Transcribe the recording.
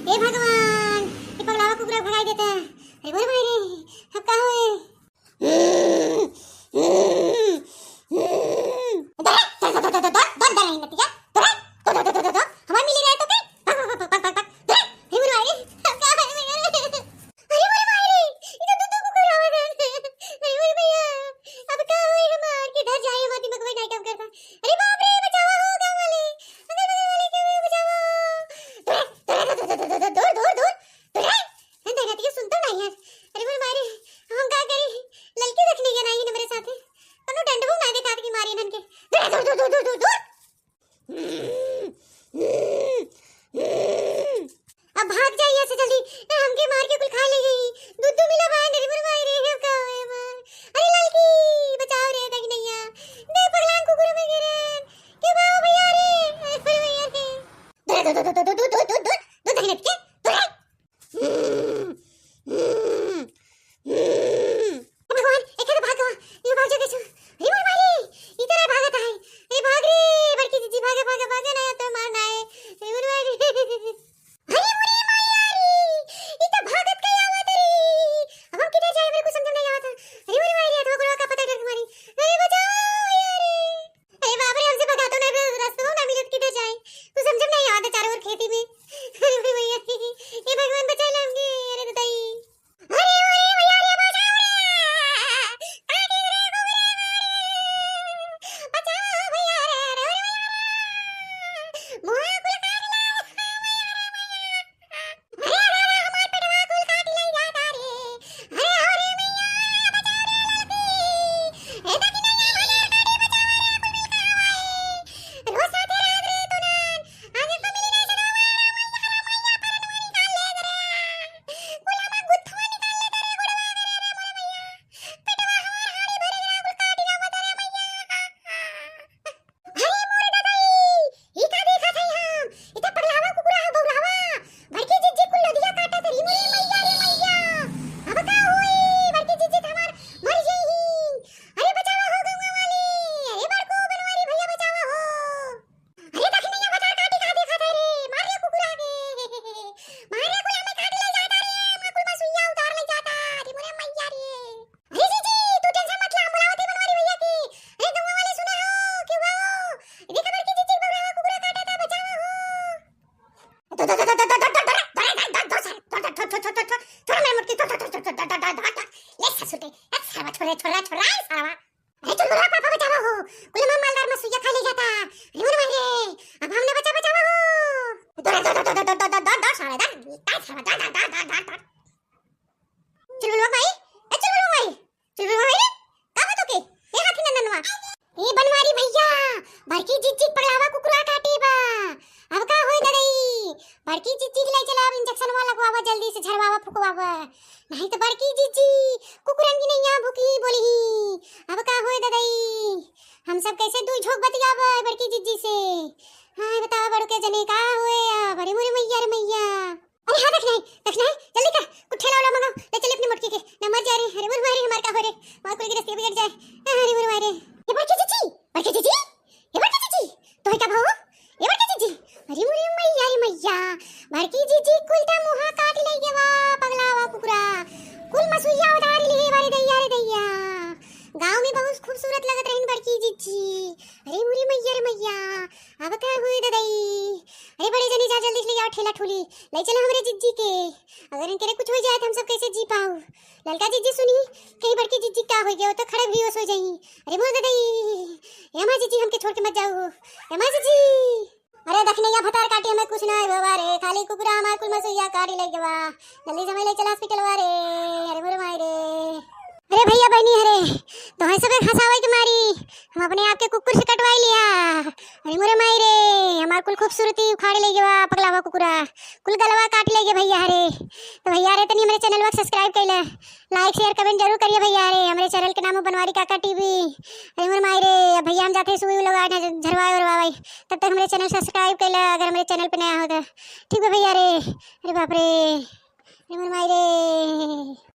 हे भगवान, ये पगलावा कुकुरा भगाई देता है। अरे बोल भाई रे, अब कहाँ हुए? हमारे मिली रहे तो क्या? अब भाग जाइए ऐसे जल्दी, हमके मार के कुल खा ले गई। दूध तो मिला भाई मेरी बुरवाई रे, अब का होए मार। अरे लड़की बचाओ रे तक नैया, दे पगलान कुकुर में गिरे के बाओ भैया रे, अरे भैया रे दूध दूध दूध दूध दूध दूध दूध दूध नहीं के भगवान एक तो भाग ये भाग जा कैसे? अरे मोर मारी इधर भागता है। अरे भाग रे बड़की जीजी, भागे भागे भागे ना तो मारना है। अरे मोर मारी छोरा छोरा सावा। अरे चल मोरा पापा बचावा हो, कुल मां मालदार में सुइया खा ले जाता। अरे मोर भाई रे, अब हमने बचावा हो। दौड़ सारा दा काय सावा दा। चल बोलो भाई, चल बोलो भाई का बात ओके? ए हाथी नंदनवा, ए बनवारी भैया, बड़की जीजी पगलावा कुकुरा काटी बा। अब का होई दई? बड़की जीजी ले चला, इंजेक्शन वाला लगवावा, जल्दी से झरवावा फुकवावा, नहीं तो बड़की जीजी कुकुरन की नैया भूखी बोली। अब का होए दई? हम सब कैसे दुई झोक बतियावा बड़की जीजी से? हां बताओ बड़ो के जने का होए? बड़ी मोरे मैया रे मैया। अरे हां देखना है जल्दी कर, कुट्ठे लाओ मंगाओ, ले चल अपनी मटकी के न मर जा रे। अरे मोर मारे हमार का हो रे, मार कुल की रस्ते बिगड़ जाए। अरे मोर मारे ये बड़की जीजी ये बड़की जीजी तो है का भाऊ? ये बड़की जीजी, अरे मोरे मैया रे मैया, बड़की जीजी कुल ता मुहा काट ले गेवा पगलावा कुकुरा, कुल मसुइया उतार ली बारे दैया रे दैया। गांव में बहुत खूबसूरत लगत रहिन बड़की जीजी। अरे मुरी मैया रे मैया, अब का हुई दई? अरे बड़े जनी जा जल्दी ले आओ ठेला ठोली, ले चलो हमरे जीजी के। अगर इनके कुछ हो जाए तो हम सब कैसे जी पाऊ? ललका जीजी सुनी कहीं बड़की जीजी का हो गया तो खड़े भी हो सो जाई। अरे मोर दई यमा जीजी हमके छोड़ के मत जाओ यमा जीजी। अरे दखने या भतार काटी हमें कुछ ना है बाबा रे, खाली कुकुरा हमार कुल मसुइया काटी ले गवा, जल्दी समय ले चल हॉस्पिटल वारे। अरे मोर माई रे, अरे भैया बहनी हरे तो है सबे हंसावे के मारी हम अपने आप के कुकुर से कटवाई लिया। अरे मोरे माई रे, हमार कुल खूबसूरती उखाड़ ले गवा पगलावा कुकुरा, कुल गलवा काट ले गे भैया हरे। तो भैया रे तनी हमारे चैनल को सब्सक्राइब कर ले, लाइक शेयर कमेंट जरूर करिए भैया रे। हमारे चैनल के नाम है बनवारी काका टीवी। अरे मोरे माई रे, भैया हम जाते सुई लगाने झरवाए और वाई, तब तक हमारे चैनल सब्सक्राइब कर ले अगर हमारे चैनल पे नया हो तो। ठीक है भैया रे, अरे बाप रे, अरे मोरे माई रे।